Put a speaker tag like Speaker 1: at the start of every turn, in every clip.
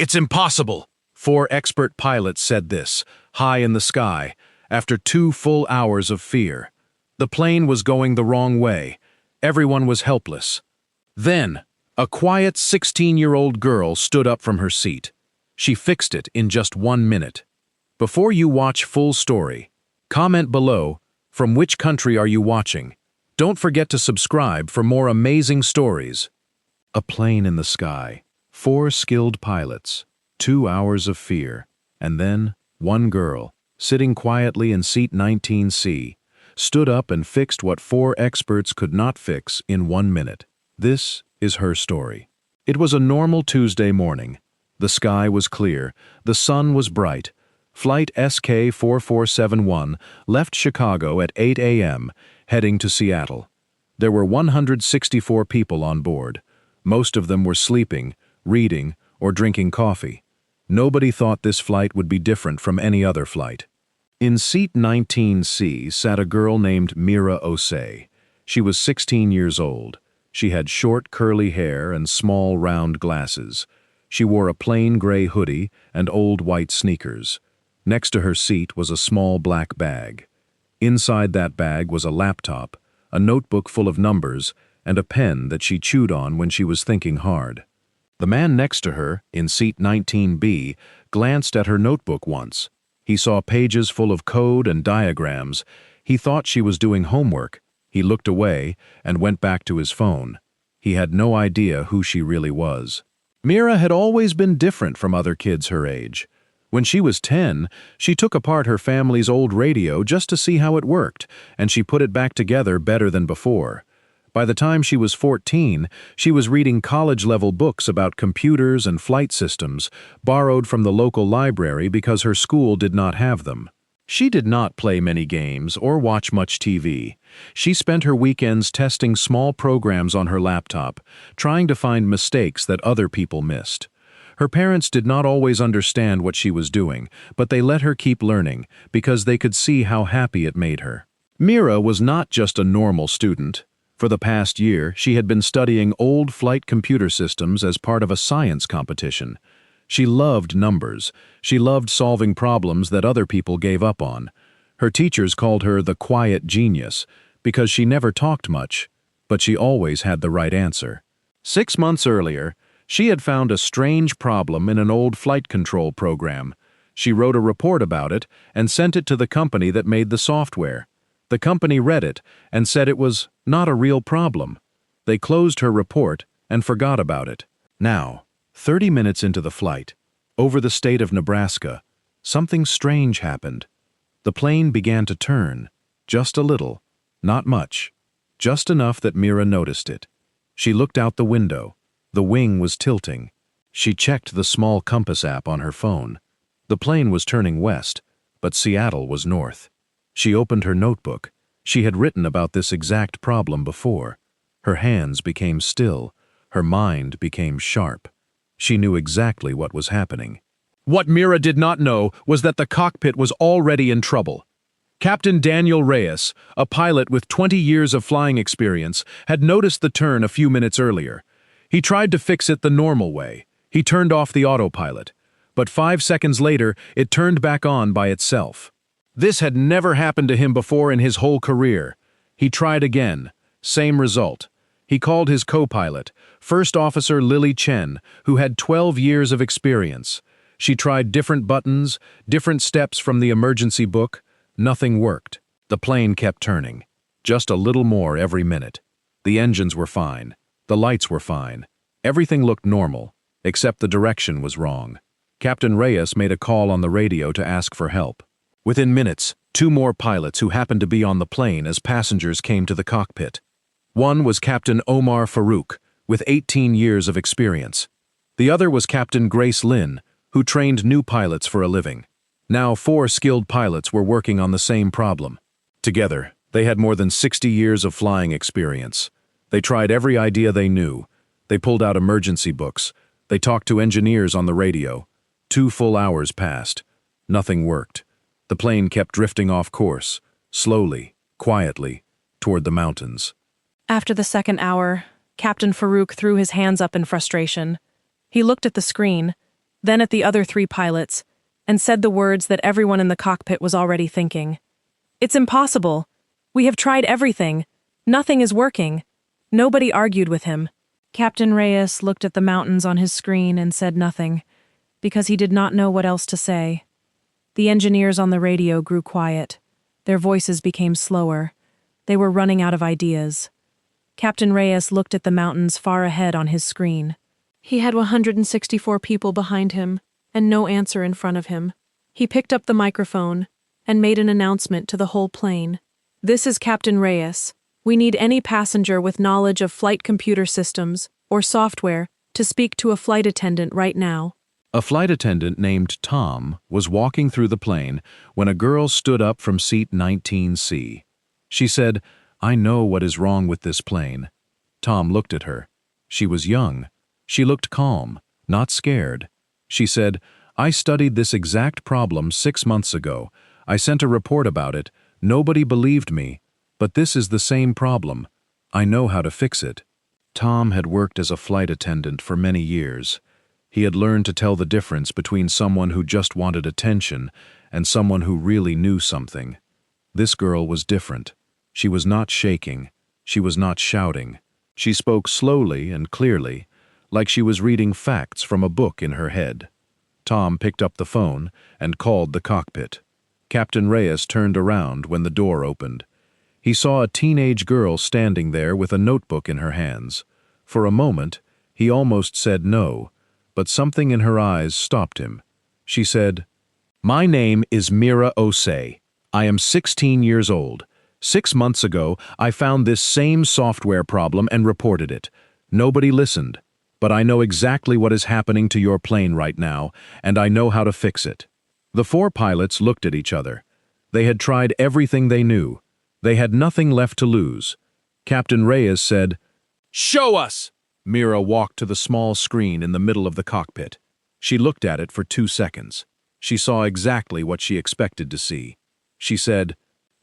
Speaker 1: It's impossible. Four expert pilots said this, high in the sky, after 2 full hours of fear. The plane was going the wrong way. Everyone was helpless. Then, a quiet 16-year-old girl stood up from her seat. She fixed it in just 1 minute. Before you watch full story, comment below, from which country are you watching? Don't forget to subscribe for more amazing stories. A plane in the sky, 4 skilled pilots, 2 hours of fear, and then one girl, sitting quietly in seat 19C, stood up and fixed what 4 experts could not fix in 1 minute. This is her story. It was a normal Tuesday morning. The sky was clear, the sun was bright. Flight SK-4471 left Chicago at 8 a.m., heading to Seattle. There were 164 people on board. Most of them were sleeping, reading, or drinking coffee. Nobody thought this flight would be different from any other flight. In seat 19C sat a girl named Mira Osei. She was 16 years old. She had short, curly hair and small, round glasses. She wore a plain gray hoodie and old white sneakers. Next to her seat was a small black bag. Inside that bag was a laptop, a notebook full of numbers, and a pen that she chewed on when she was thinking hard. The man next to her, in seat 19B, glanced at her notebook once. He saw pages full of code and diagrams. He thought she was doing homework. He looked away and went back to his phone. He had no idea who she really was. Mira had always been different from other kids her age. When she was 10, she took apart her family's old radio just to see how it worked, and she put it back together better than before. By the time she was 14, she was reading college-level books about computers and flight systems, borrowed from the local library because her school did not have them. She did not play many games or watch much TV. She spent her weekends testing small programs on her laptop, trying to find mistakes that other people missed. Her parents did not always understand what she was doing, but they let her keep learning because they could see how happy it made her. Mira was not just a normal student. For the past year, she had been studying old flight computer systems as part of a science competition. She loved numbers. She loved solving problems that other people gave up on. Her teachers called her the quiet genius because she never talked much, but she always had the right answer. 6 months earlier, she had found a strange problem in an old flight control program. She wrote a report about it and sent it to the company that made the software. The company read it and said it was not a real problem. They closed her report and forgot about it. Now, 30 minutes into the flight, over the state of Nebraska, something strange happened. The plane began to turn, just a little, not much, just enough that Mira noticed it. She looked out the window. The wing was tilting. She checked the small compass app on her phone. The plane was turning west, but Seattle was north. She opened her notebook. She had written about this exact problem before. Her hands became still. Her mind became sharp. She knew exactly what was happening. What Mira did not know was that the cockpit was already in trouble. Captain Daniel Reyes, a pilot with 20 years of flying experience, had noticed the turn a few minutes earlier. He tried to fix it the normal way. He turned off the autopilot. But 5 seconds later, it turned back on by itself. This had never happened to him before in his whole career. He tried again. Same result. He called his co-pilot, First Officer Lily Chen, who had 12 years of experience. She tried different buttons, different steps from the emergency book. Nothing worked. The plane kept turning. Just a little more every minute. The engines were fine. The lights were fine. Everything looked normal, except the direction was wrong. Captain Reyes made a call on the radio to ask for help. Within minutes, 2 more pilots who happened to be on the plane as passengers came to the cockpit. One was Captain Omar Farouk, with 18 years of experience. The other was Captain Grace Lynn, who trained new pilots for a living. Now 4 skilled pilots were working on the same problem. Together, they had more than 60 years of flying experience. They tried every idea they knew. They pulled out emergency books. They talked to engineers on the radio. 2 full hours passed. Nothing worked. The plane kept drifting off course, slowly, quietly, toward the mountains.
Speaker 2: After the second hour, Captain Farouk threw his hands up in frustration. He looked at the screen. then at the other three pilots, and said the words that everyone in the cockpit was already thinking. "It's impossible. We have tried everything. Nothing is working." Nobody argued with him. Captain Reyes looked at the mountains on his screen and said nothing, because he did not know what else to say. The engineers on the radio grew quiet. Their voices became slower. They were running out of ideas. Captain Reyes looked at the mountains far ahead on his screen. He had 164 people behind him, and no answer in front of him. He picked up the microphone and made an announcement to the whole plane. "This is Captain Reyes. We need any passenger with knowledge of flight computer systems or software to speak to a flight attendant right now."
Speaker 1: A flight attendant named Tom was walking through the plane when a girl stood up from seat 19C. She said, "I know what is wrong with this plane." Tom looked at her. She was young. She looked calm, not scared. She said, "I studied this exact problem 6 months ago. I sent a report about it. Nobody believed me. But this is the same problem. I know how to fix it." Tom had worked as a flight attendant for many years. He had learned to tell the difference between someone who just wanted attention and someone who really knew something. This girl was different. She was not shaking. She was not shouting. She spoke slowly and clearly, like she was reading facts from a book in her head. Tom picked up the phone and called the cockpit. Captain Reyes turned around when the door opened. He saw a teenage girl standing there with a notebook in her hands. For a moment, he almost said no, but something in her eyes stopped him. She said, "My name is Mira Osei. I am 16 years old. 6 months ago, I found this same software problem and reported it. Nobody listened, but I know exactly what is happening to your plane right now, and I know how to fix it." The 4 pilots looked at each other. They had tried everything they knew. They had nothing left to lose. Captain Reyes said, "Show us!" Mira walked to the small screen in the middle of the cockpit. She looked at it for 2 seconds. She saw exactly what she expected to see. She said,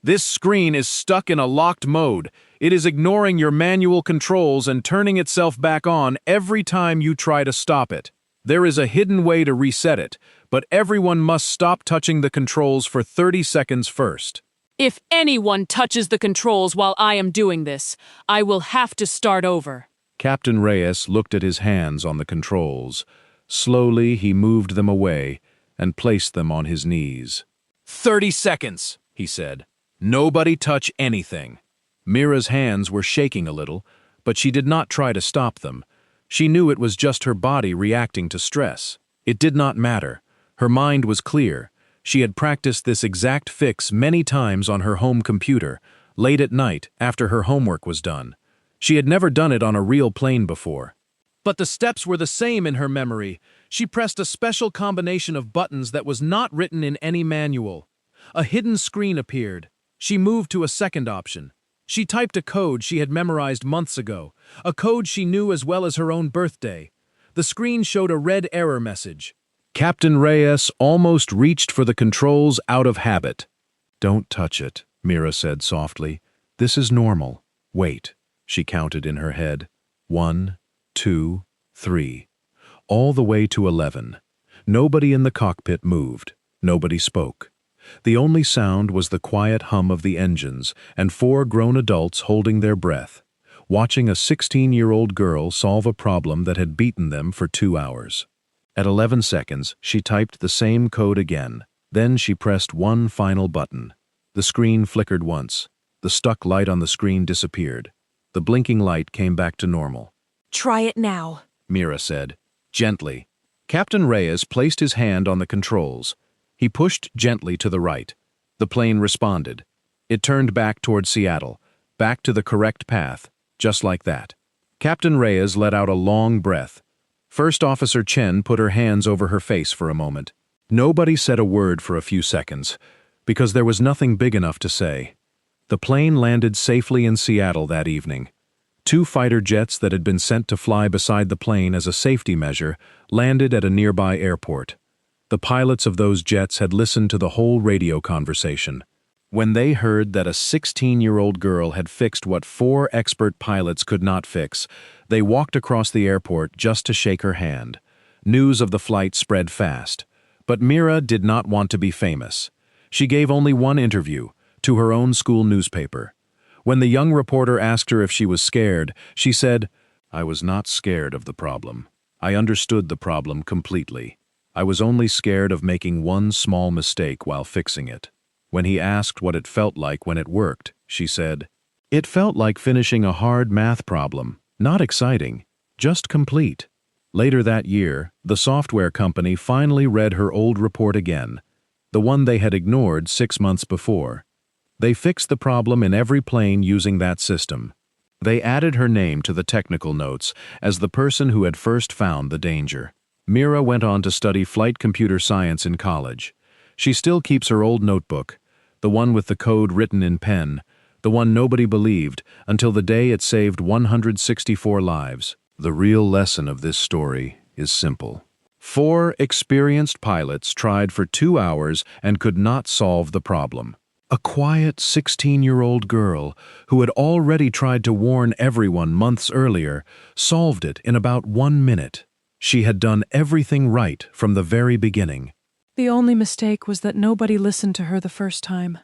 Speaker 1: "This screen is stuck in a locked mode. It is ignoring your manual controls and turning itself back on every time you try to stop it. There is a hidden way to reset it, but everyone must stop touching the controls for 30 seconds first.
Speaker 3: If anyone touches the controls while I am doing this, I will have to start over."
Speaker 1: Captain Reyes looked at his hands on the controls. Slowly, he moved them away and placed them on his knees. 30 seconds, he said. Nobody touch anything. Mira's hands were shaking a little, but she did not try to stop them. She knew it was just her body reacting to stress. It did not matter. Her mind was clear. She had practiced this exact fix many times on her home computer, late at night after her homework was done. She had never done it on a real plane before. But the steps were the same in her memory. She pressed a special combination of buttons that was not written in any manual. A hidden screen appeared. She moved to a second option. She typed a code she had memorized months ago, a code she knew as well as her own birthday. The screen showed a red error message. Captain Reyes almost reached for the controls out of habit. "Don't touch it," Mira said softly. "This is normal. Wait." She counted in her head. 1, 2, 3. All the way to 11. Nobody in the cockpit moved. Nobody spoke. The only sound was the quiet hum of the engines and 4 grown adults holding their breath, watching a 16-year-old girl solve a problem that had beaten them for 2 hours. At 11 seconds, she typed the same code again. Then she pressed one final button. The screen flickered once. The stuck light on the screen disappeared. The blinking light came back to normal.
Speaker 2: "Try it now,"
Speaker 1: Mira said, gently. Captain Reyes placed his hand on the controls. He pushed gently to the right. The plane responded. It turned back toward Seattle, back to the correct path, just like that. Captain Reyes let out a long breath. First Officer Chen put her hands over her face for a moment. Nobody said a word for a few seconds, because there was nothing big enough to say. The plane landed safely in Seattle that evening. 2 fighter jets that had been sent to fly beside the plane as a safety measure landed at a nearby airport. The pilots of those jets had listened to the whole radio conversation. When they heard that a 16-year-old girl had fixed what 4 expert pilots could not fix, they walked across the airport just to shake her hand. News of the flight spread fast. But Mira did not want to be famous. She gave only one interview, to her own school newspaper. When the young reporter asked her if she was scared, she said, "I was not scared of the problem. I understood the problem completely. I was only scared of making one small mistake while fixing it." When he asked what it felt like when it worked, she said, "It felt like finishing a hard math problem. Not exciting, just complete." Later that year, the software company finally read her old report again, the one they had ignored 6 months before. They fixed the problem in every plane using that system. They added her name to the technical notes as the person who had first found the danger. Mira went on to study flight computer science in college. She still keeps her old notebook, the one with the code written in pen, the one nobody believed until the day it saved 164 lives. The real lesson of this story is simple. 4 experienced pilots tried for 2 hours and could not solve the problem. A quiet 16-year-old girl who had already tried to warn everyone months earlier solved it in about 1 minute. She had done everything right from the very beginning.
Speaker 2: The only mistake was that nobody listened to her the first time.